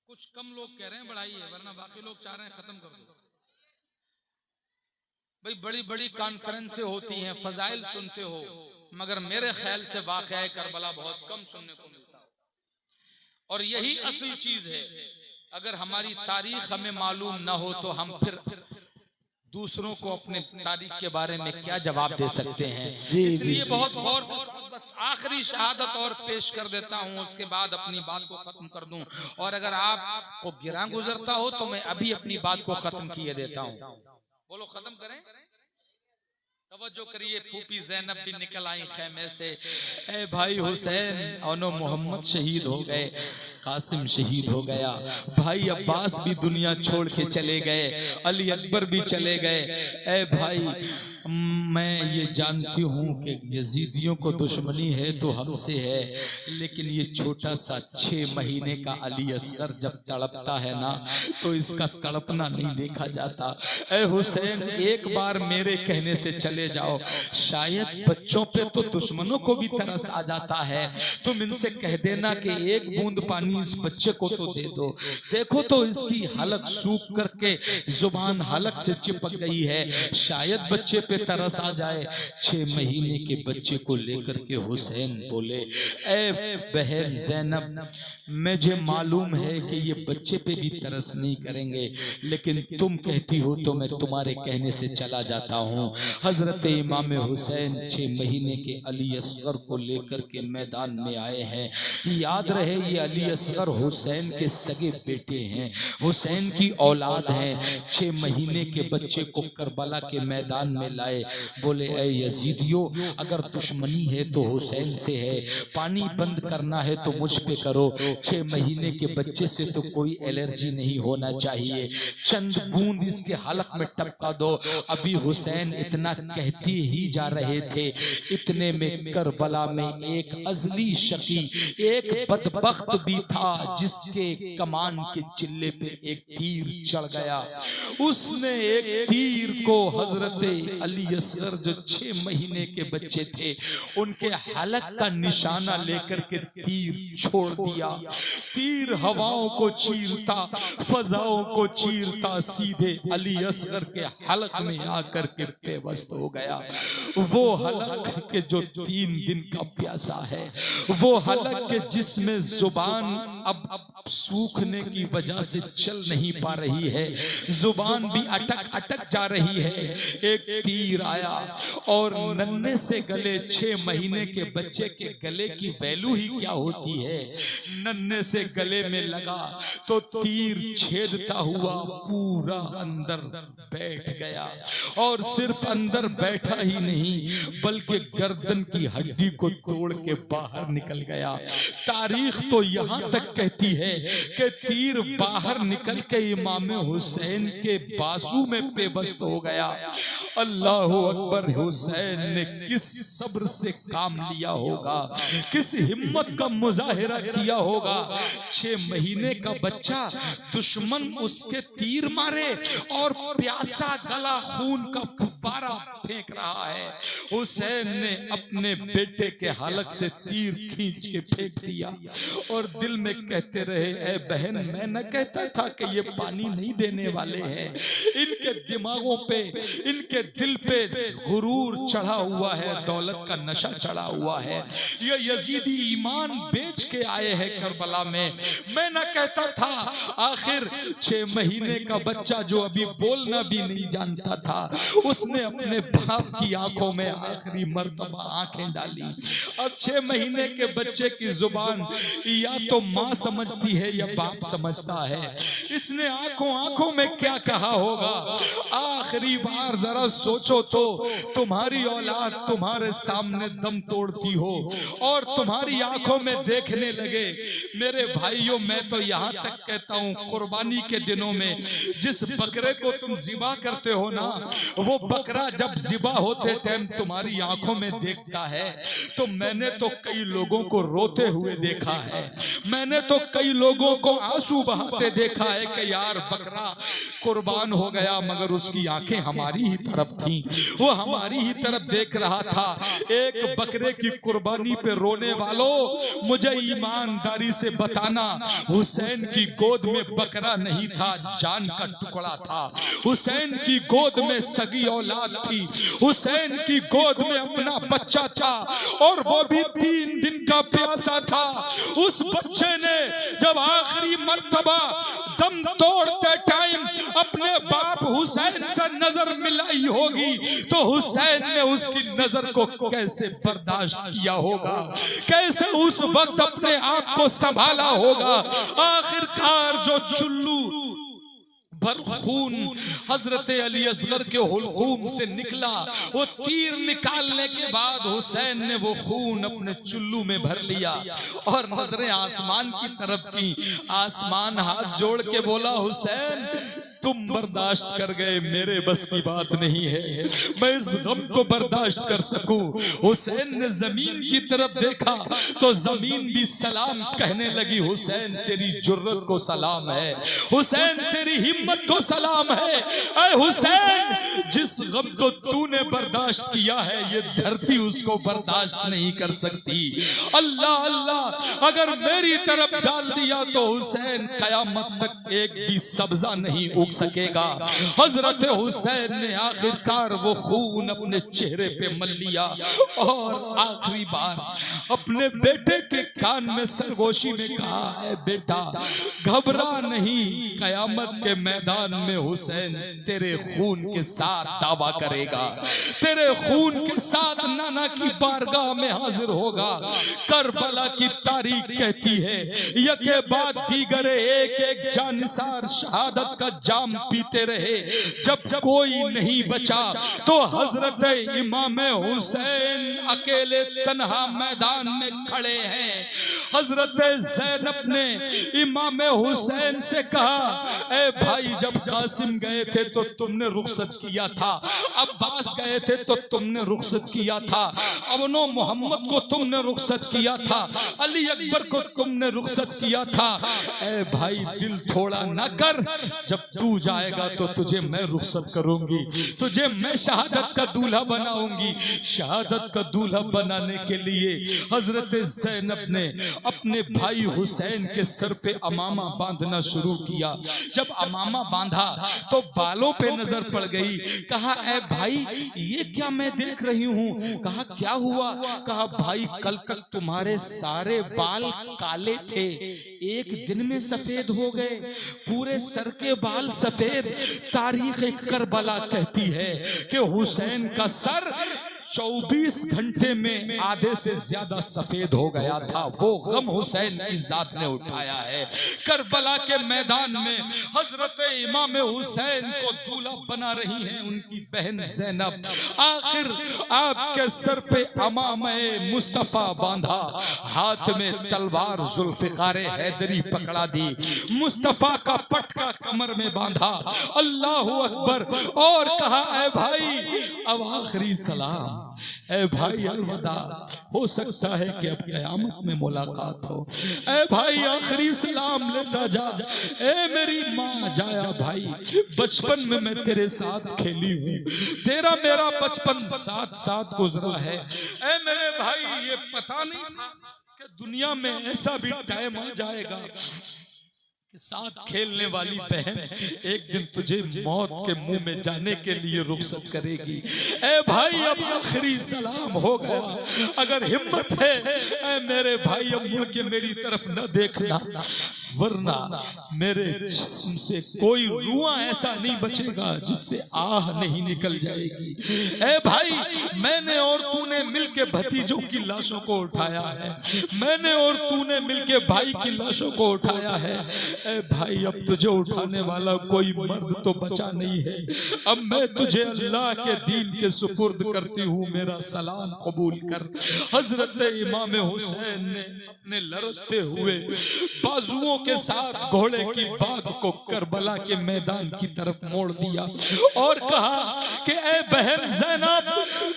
कुछ कम लोग कह रहे हैं बढ़ाइए, वरना बाकी लोग चाह रहे हैं खत्म कर दो। भाई बड़ी बड़ी कॉन्फ्रेंसें होती हैं, फजाइल सुनते हो, मगर मेरे ख्याल से वाक़या करबला बहुत कम सुनने को मिलता है। और यही असल चीज है। अगर हमारी तारीख हमें मालूम ना हो तो हम फिर दूसरों को अपने तारीख के बारे में क्या जवाब दे सकते हैं। इसलिए बहुत गौर, बस आखिरी शहादत और पेश कर देता हूं, उसके बाद अपनी बात को खत्म कर दूं। और अगर आपको गिरा गुजरता हो तो मैं अभी अपनी बात को खत्म किए देता हूं। बोलो खत्म करें। तवज्जो करिए, फूफी ज़ैनब भी निकल आई खेमे से। ए भाई हुसैन और मोहम्मद शहीद हो गए, कासिम शहीद हो गया, भाई अब्बास भी दुनिया छोड़ के चले गए, अली अकबर भी चले गए। ए भाई मैं ये जानती हूँ कि यजीदियों को दुश्मनी है तो हमसे है, लेकिन ये छोटा सा 6 महीने का अली असगर जब तड़पता है ना तो इसका तड़पना नहीं देखा जाता। ए हुसैन एक बार मेरे कहने से चले जाओ, शायद बच्चों पे तो दुश्मनों को भी तरस आ जाता है, तुम इनसे कह देना कि एक बूंद पानी इस बच्चे को तो दे दो। देखो तो इसकी हलक सूख करके जुबान हलक से चिपक गई है, शायद बच्चे पे तरस आ जाए। 6 महीने के बच्चे को लेकर के हुसैन बोले, ए बहन ज़ैनब, मुझे मालूम है कि ये बच्चे पे भी तरस नहीं करेंगे, लेकिन तुम कहती हो तो मैं तुम्हारे कहने से चला जाता हूँ। हजरत इमाम हुसैन 6 महीने के अली असगर को लेकर के मैदान में आए हैं। याद रहे ये अली असगर हुसैन के सगे बेटे हैं, हुसैन की औलाद हैं। 6 महीने के बच्चे को करबला के मैदान में लाए, बोले ऐ यजीदियो, अगर दुश्मनी है तो हुसैन से है, पानी बंद करना है तो मुझ पे करो। 6 महीने के बच्चे से तो कोई एलर्जी नहीं होना चाहिए, चंद बूंद इसके हलक में टपका दो। अभी हुसैन इतना कहते ही जा रहे थे, इतने में करबला में एक अजली शकी, एक बदबख्त भी था जिसके कमान के चिल्ले पे एक तीर चढ़ गया। उसने एक तीर को हजरत अली असगर जो 6 महीने के बच्चे थे उनके हलक का निशाना लेकर के तीर छोड़ दिया। तीर हवाओं को चीरता, फजाओं को चीरता सीधे अली असगर के हलक में आकर के बेबस हो गया। वो हलक के जो 3 दिन का प्यासा है, वो हलक के जिसमें जुबान अब सूखने की वजह से चल नहीं पा रही है, जुबान भी अटक अटक जा रही है। एक तीर आया और नन्हे से गले 6 महीने के बच्चे के गले की वैल्यू ही क्या होती है, नन्हे से गले में लगा तो तीर छेदता हुआ पूरा अंदर बैठ गया, और सिर्फ अंदर बैठा ही नहीं बल्कि गर्दन की हड्डी को तोड़ के बाहर निकल गया। तारीख तो यहाँ तक कहती है कि तीर बाहर निकल के इमाम हुसैन के बाजू में पेवस्त हो गया। अल्लाह अकबर, हुसैन ने किस सब्र से काम लिया होगा, किस हिम्मत का मुजाहिरा किया होगा। 6 महीने का बच्चा, दुश्मन उसके तीर मारे और प्यासा गला खून का फुब्बारा फेंक रहा है। हुसैन ने अपने बेटे के हलक से तीर खींच के फेंक दिया और दिल में कहते रहे, ए बहन, मैं न कहता था कि ये पानी नहीं देने वाले हैं। इनके दिमागों पे, इनके दिल पे गुरूर चढ़ा हुआ है, दौलत का नशा चढ़ा हुआ है। ये यजीदी ईमान बेच के आए हैं करबला में। मैं न कहता था, आखिर 6 महीने का बच्चा जो अभी बोलना भी नहीं जानता था, उसने अपने बाप की आंखों में आखिरी मर्तबा आंखें डाली। अब 6 महीने के बच्चे की जुबान या तो माँ समझती है या बाप समझता है। इसने आंखों आंखों में क्या कहा होगा। आखिरी बार जरा सोचो तो, तुम्हारी औलाद तुम्हारे सामने दम तोड़ती हो और तुम्हारी आंखों में देखने लगे। मेरे भाइयों, मैं तो यहाँ तक कहता हूँ, कुर्बानी के दिनों में जिस बकरे को तुम जिबा करते हो ना, वो बकरा जब जिबा होते टाइम तुम्हारी आंखों में देखता है तो मैंने तो कई लोगों को रोते हुए देखा है, मैंने तो कई लोगों को आंसू बहाते देखा है कि यार बकरा कुर्बान हो गया मगर उसकी आंखें हमारी ही तरफ थी, वो हमारी ही तरफ देख रहा था। एक बकरे की कुर्बानी पे रोने वालों, मुझे ईमानदारी से बताना, हुसैन की गोद में बकरा नहीं था, जान का टुकड़ा था। हुसैन की गोद में सगी औलाद थी, हुसैन की गोद में अपना बच्चा था और वो भी 3 दिन का प्यासा था। उस बच्चे ने जब आखिरी मर्तबा दम तोड़ते टाइम अपने बाप हुसैन से नजर मिलाई होगी तो हुसैन ने उसकी नजर को कैसे बर्दाश्त किया होगा, कैसे उस वक्त अपने आप को संभाला होगा। आखिरकार जो चुल्लू भर खून हजरत अली असगर के हुलकूम से निकला। वो तीर निकालने के बाद हुसैन ने वो खून अपने चुल्लू में भर लिया और नजरें आसमान की तरफ की। आसमान हाथ जोड़ के बोला, हुसैन तुम बर्दाश्त कर गए, मेरे बस की बात नहीं है मैं इस गम को बर्दाश्त कर सकूं। हुसैन ने जमीन की तरफ देखा तो जमीन भी सलाम कहने लगी। हुसैन तेरी जुर्रत को सलाम है, हुसैन तेरी हिम्मत को सलाम है। ऐ हुसैन, जिस गम को तूने बर्दाश्त किया है ये धरती उसको बर्दाश्त नहीं कर सकती। अल्लाह अल्लाह, अगर मेरी तरफ डाल दिया तो हुसैन कयामत तक एक भी सब्जा नहीं उग सकेगा। हजरत हुसैन ने आखिरकार वो खून अपने चेहरे पे मल लिया और आखिरी बार अपने बेटे के कान में सरगोशी में कहा, है बेटा घबरा नहीं, कयामत के मैदान में हुसैन तेरे खून के साथ दावा करेगा, तेरे खून के साथ नाना की बारगाह में हाजिर होगा। करबला की तारीख कहती है यके बाद दीगरे एक एक जानिसार शहादत का जाम पीते रहे। जब कोई नहीं बचा तो हजरत इमाम हुसैन अकेले तन्हा मैदान में खड़े हैं। हजरत ज़ैनब ने इमाम हुसैन से कहा, ए भाई जब कासिम गए थे तो तुमने रुखसत किया था, अब्बास गए थे तो तुमने रुखसत किया था, अबनो मोहम्मद को तुमने रुखसत किया था, अली अकबर को तुमने रुखसत किया था। ए भाई दिल थोड़ा न कर, जब तू जाएगा तो तुझे मैं रुखसत करूंगी, तुझे मैं शहादत का दूल्हा बनाऊंगी। शहादत का दूल्हा बनाने के लिए हजरत ज़ैनब ने अपने भाई हुसैन के सर पे अमामा बांधना शुरू किया। जब अमामा बांधा तो बालों पे नजर पड़ गई। कहा, ऐ भाई ये क्या मैं देख रही हूँ? कहा क्या हुआ? कहा भाई कल तक तुम्हारे सारे बाल काले थे, एक दिन में सफेद हो गए, पूरे सर के बाल सफेद। तारीख करबला कहती है कि हुसैन का सर 24 घंटे में आधे से ज्यादा सफेद हो गया था। वो गम हुसैन की जात ने उठाया है। करबला के मैदान में हजरत इमाम हुसैन को दूल्हा बना रही हैं उनकी बहन ज़ैनब। आखिर आपके सर पे अमामे मुस्तफा बांधा, हाथ में तलवार जुल्फिकार हैदरी पकड़ा दी, मुस्तफा का पटका कमर में बांधा, अल्लाह अकबर, और कहा, ऐ भाई अब आखिरी सलाम, ऐ भाई अलविदा, हो सकता है कि अब क़यामत में मुलाकात हो। ऐ भाई आखिरी सलाम लेता जा। ऐ मेरी माँ जाया भाई, बचपन में मैं तेरे साथ खेली हूँ, तेरा मेरा बचपन साथ साथ गुजरा है। ऐ मेरे भाई ये पता नहीं था कि दुनिया में ऐसा भी टाइम आ जाएगा कि साथ खेलने वाली बहन एक दिन तुझे मौत के मुंह में जाने के लिए रुखसत करेगी। ए भाई अब आखिरी सलाम हो गया, अगर हिम्मत है ए मेरे भाई अब मुड़ के मेरी तरफ न देखना, वरना मेरे जिस्म से कोई रुआ ऐसा नहीं बचेगा जिससे आह नहीं निकल जाएगी। ए भाई मैंने और तूने मिलके भतीजों की लाशों को उठाया है, मैंने और तूने मिलके भाई की लाशों को उठाया है। ए भाई अब तुझे उठाने वाला कोई मर्द तो बचा नहीं है। अब मैं तुझे अल्लाह के दीन के सुपुर्द करती हूँ, मेरा सलाम कबूल कर। हजरत इमाम हुसैन ने अपने लरसते हुए बाजुओं के साथ घोड़े की बाग को करबला के मैदान की तरफ मोड़ दिया और कहा कि ए बहन ज़ैनब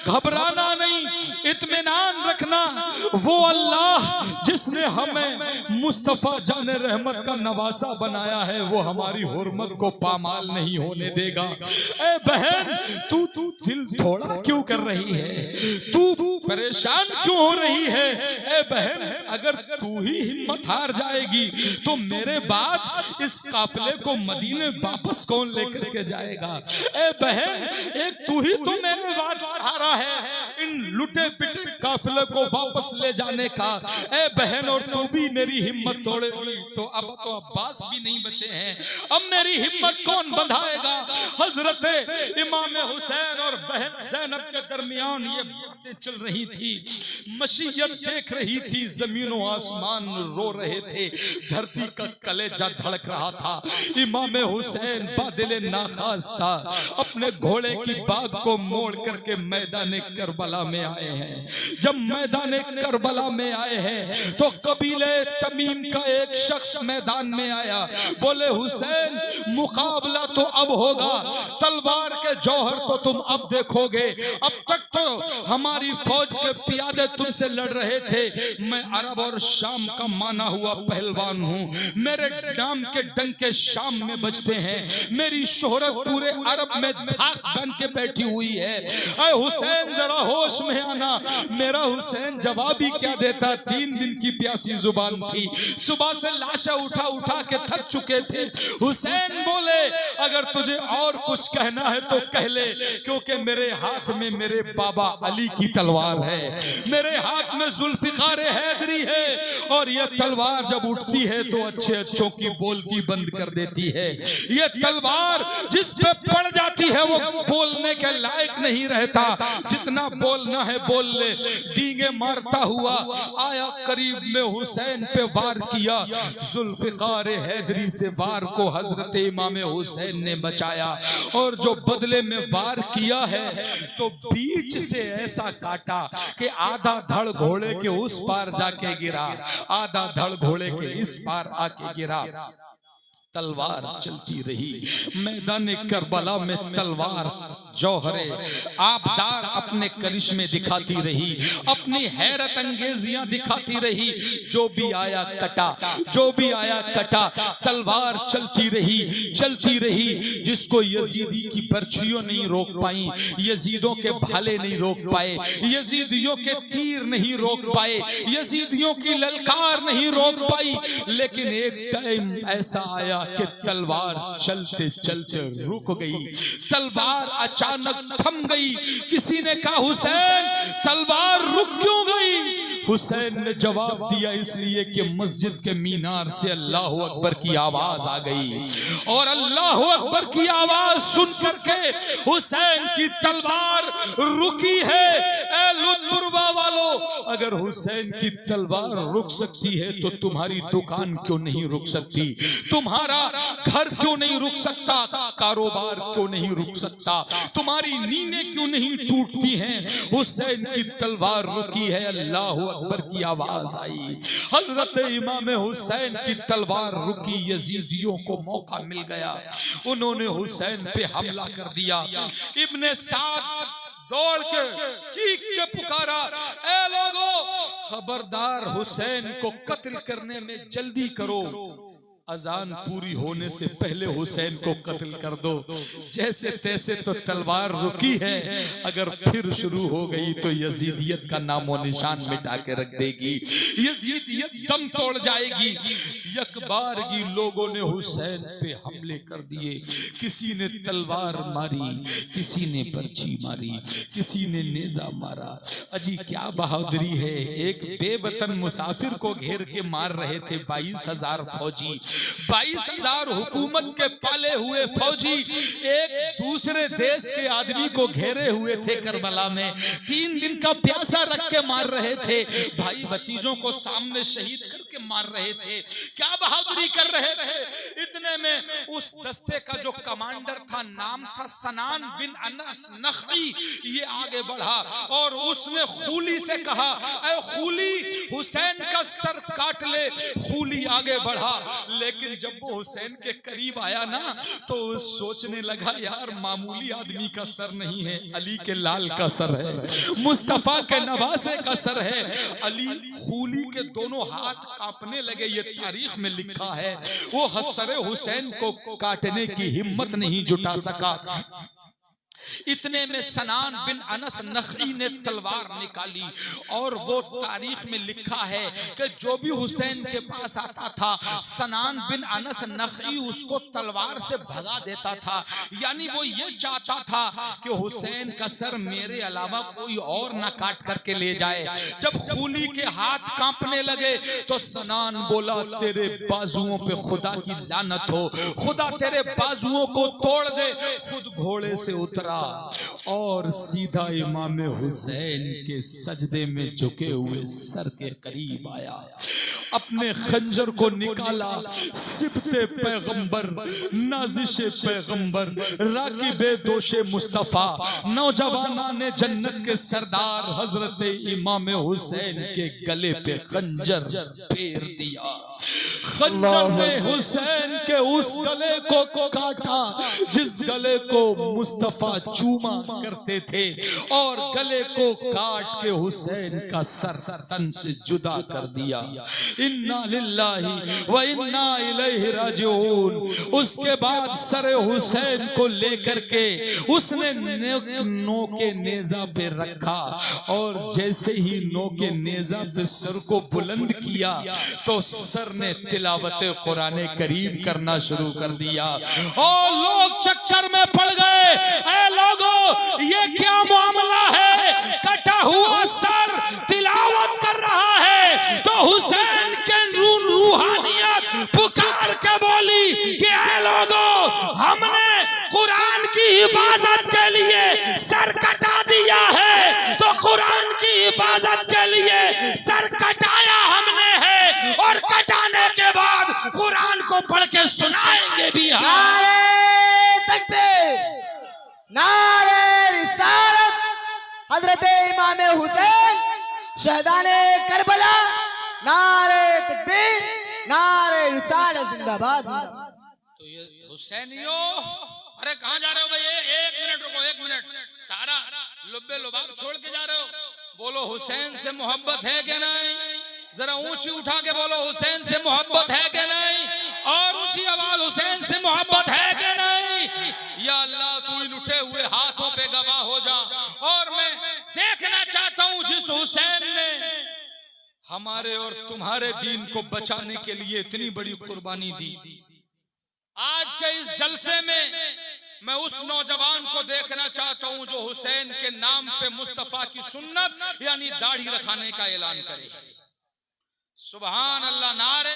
घबराना नहीं, इत्मीनान रखना, वो अल्लाह जिसने हमें मुस्तफा जाने रहमत का नवासा बनाया है वो हमारी हुर्मत को पामाल नहीं होने देगा। ए बहन तू दिल थोड़ा क्यों कर रही है, तू परेशान क्यों हो रही है? ए बहन अगर तू ही हिम्मत हार जाएगी तो मेरे बाद इस काफिले को मदीने वापस कौन लेकर के जाएगा? ए बहन एक तू ही तो मेरे बाद सहारा है इन लुटे पिटे काफिले को वापस ले जाने का। ए बहन और तू भी मेरी हिम्मत तोड़ेगी तो अब तो अब्बास भी नहीं बचे हैं, अब मेरी हिम्मत कौन बंधाएगा? हजरत इमाम हुसैन और बहन ज़ैनब के दरमियान ये बातें चल रही रही थी, मशीयत देख रही थी, जमीनों आसमान रो रहे थे, धरती का कलेजा धड़क रहा था। इमाम हुसैन बादल नाखास था, अपने घोड़े की बाग को मोड़ करके मैदान करबला में आए हैं। जब मैदान करबला में आए हैं तो कबीले तमीम का एक शख्स मैदान में आया, बोले हुसैन मुकाबला तो अब होगा, तलवार के जौहर तो तुम अब देखोगे, अब तक तो हमारी फौज के पियादे तुमसे लड़ रहे थे, मैं अरब और शाम का माना हुआ पहलवान हूँ, मेरे नाम के डंके शाम में बजते हैं, मेरी शोहरत पूरे अरब में धाक बन के बैठी हुई है। अरे हुसैन जरा होश में आना। मेरा हुसैन जवाब ही क्या देता, 3 दिन की प्यासी जुबान थी, सुबह से लाशें उठा उठा के थक चुके थे। हुसैन बोले अगर तुझे और कुछ कहना है तो कह ले, क्योंकि मेरे हाथ में मेरे बाबा अली की तलवार है, मेरे हाथ में जुल्फिकार हैदरी है, और यह तलवार जब उठती है तो अच्छे अच्छों की बोलती बंद कर देती है। यह तलवार जिस पे पड़ जाती है वो बोलने के लायक नहीं रहता, जितना बोलना है बोल ले। डींगे मारता हुआ आया, करीब में हुसैन पे वार किया, जुल्फिकार हैदरी से वार को हजरत इमाम हुसैन ने बचाया, और जो बदले में वार किया है तो बीच से ऐसा काटा कि आधा धड़ घोड़े के उस पार जाके गिरा, आधा धड़ घोड़े के इस पार आके गिरा। तलवार चलती रही मैदान करबला में, तलवार जौहरे आबदार अपने करिश्मे दिखाती रही, अपनी हैरत अंगेजियां दिखाती रही। जो भी आया कटा, जो भी आया कटा, तलवार चलती रही, चलती रही। जिसको यजीदी की बर्छियों नहीं रोक पाई, यजीदों के भाले नहीं रोक पाए, यजीदियों के तीर नहीं रोक पाए, यजीदियों की ललकार नहीं रोक पाई। लेकिन एक टाइम ऐसा आया कि तलवार चलते चलते रुक गई, तलवार अचानक थम गई। किसी ने कहा हुसैन तलवार रुक क्यों गई? हुसैन ने जवाब दिया इसलिए कि मस्जिद के मीनार से अल्लाह अकबर की आवाज आ गई, और अल्लाह अकबर की आवाज सुन करके हुसैन की तलवार रुकी है। ए लुत्फुरवा वालों, अगर हुसैन की तलवार रुक सकती है तो तुम्हारी दुकान क्यों नहीं रुक सकती? तुम्हारा घर क्यों नहीं रुक सकता? कारोबार क्यों नहीं रुक सकता? तुम्हारी नींदें क्यों नहीं टूटती हैं? हुसैन की तलवार रुकी है, अल्लाह अकबर की आवाज आई, हजरत इमाम हुसैन की तलवार रुकी। यजीदियों को मौका मिल गया, उन्होंने हुसैन पे हमला कर दिया। इब्ने साद दौड़ के चीख के पुकारा, ए लोगों, खबरदार हुसैन को कत्ल करने में जल्दी करो, अजान पूरी होने से पहले हुसैन को कत्ल कर दो। जैसे तैसे तो तलवार रुकी है, अगर फिर शुरू हो गई तो यजीदियत का नामो निशान मिटा के रख देगी, यजीदियत दम तोड़ जाएगी। यकबारगी लोगों ने हुसैन पे हमले कर दिए, किसी ने तलवार मारी, किसी ने पर्ची मारी, किसी ने नेजा मारा। अजी क्या बहादुरी है, एक बेवतन मुसाफिर को घेर के मार रहे थे 22,000 फौजी, 22,000 हुकूमत के पाले हुए फौजी एक दूसरे देश के आदमी को घेरे हुए थे करबला में, 3 दिन का प्यासा रख के मार रहे थे, भाई भतीजों को सामने शहीद करके मार रहे थे। क्या बहादुरी कर रहे थे। इतने में उस दस्ते का जो कमांडर था, नाम था सनान बिन अनस नखई, ये आगे बढ़ा और उसने खूली से कहा, ऐ खूली, हुसैन का सर काट ले। खूली आगे बढ़ा, लेकिन जब वो हुसैन के करीब आया ना तो सोचने लगा, यार मामूली आदमी का सर नहीं है, अली के लाल का सर है, मुस्तफा के नवासे का सर है। अली खूली के दोनों हाथ कांपने लगे, ये तारीख में लिखा है। वो हसरे हुसैन को काटने की हिम्मत नहीं जुटा सका। इतने में सनान बिन अनस नखई ने तलवार निकाली, और वो तारीख में लिखा है कि जो भी हुसैन के पास आता था, सनान बिन अनस नखई उसको तलवार से भगा देता था। यानी वो ये चाहता था कि हुसैन का सर मेरे अलावा कोई और ना काट करके ले जाए। जब खूली के हाथ कांपने लगे तो सनान बोला, तेरे बाजुओं पे खुदा की लानत हो, खुदा तेरे बाजुओं को तोड़ दे। खुद घोड़े से उतरा, और सीधा इमाम हुसैन के सजदे में झुके हुए सर के करीब आया, अपने खंजर को निकाला। सिबते पैगंबर, नाजिशे पैगंबर, राकिबे दोशे मुस्तफा, नौजवानाने जन्नत के सरदार हजरत इमाम हुसैन के गले पे खंजर फेर दिया। खंजर ने हुसैन के उस गले को काटा जिस गले को मुस्तफा चूमा करते थे, और गले को काट के हुसैन का सर तन से जुदा कर दिया। इन्ना लिल्लाहि व इन्ना इलैहि राजिऊन। उसके बाद सर हुसैन को लेकर के उसने नो के नेजा पे रखा, और जैसे ही नो के नेजा पे सर को बुलंद किया तो सर ने तिलावत कुरान करीम करना शुरू कर दिया। और लोग चक्कर में पड़ गए, ऐ लोगों ये क्या मामला है, कटा हुआ सर तिलावत कर रहा है। तो हुसैन के रूहानियत पुकार के बोली कि ऐ लोगों हमने कुरान की हिफाजत के लिए सर कटा दिया है, तो कुरान की हिफाजत के लिए सर कटाया हमने है, और कटाने के बाद कुरान को पढ़ के सुनाएंगे भी। नारे तकबीर, नारे रिसालत, हजरत इमाम हुसैन शहदाने करबला, नारे तकबीर, नारे रिसालत, जिंदाबाद। तो ये हुसैनियों, अरे कहाँ जा रहे हो भाई? एक मिनट रुको, एक मिनट। सारा लुब्बे लुबाब छोड़ के जा रहे हो? बोलो हुसैन से मोहब्बत है कि नहीं? जरा ऊंची उठा के बोलो हुसैन से मोहब्बत है कि नहीं? और ऊंची आवाज, हुसैन से मोहब्बत है कि नहीं? या अल्लाह तू इन उठे हुए हाथों पे गवाह हो जा। और मैं देखना चाहता हूं जिस हुसैन ने हमारे और तुम्हारे दीन को बचाने के लिए इतनी बड़ी कुर्बानी दी, आज के इस जलसे में मैं उस नौजवान को देखना चाहता हूं जो हुसैन के नाम पे मुस्तफा की सुन्नत यानी दाढ़ी रखाने का ऐलान करे। सुभान अल्लाह। नारे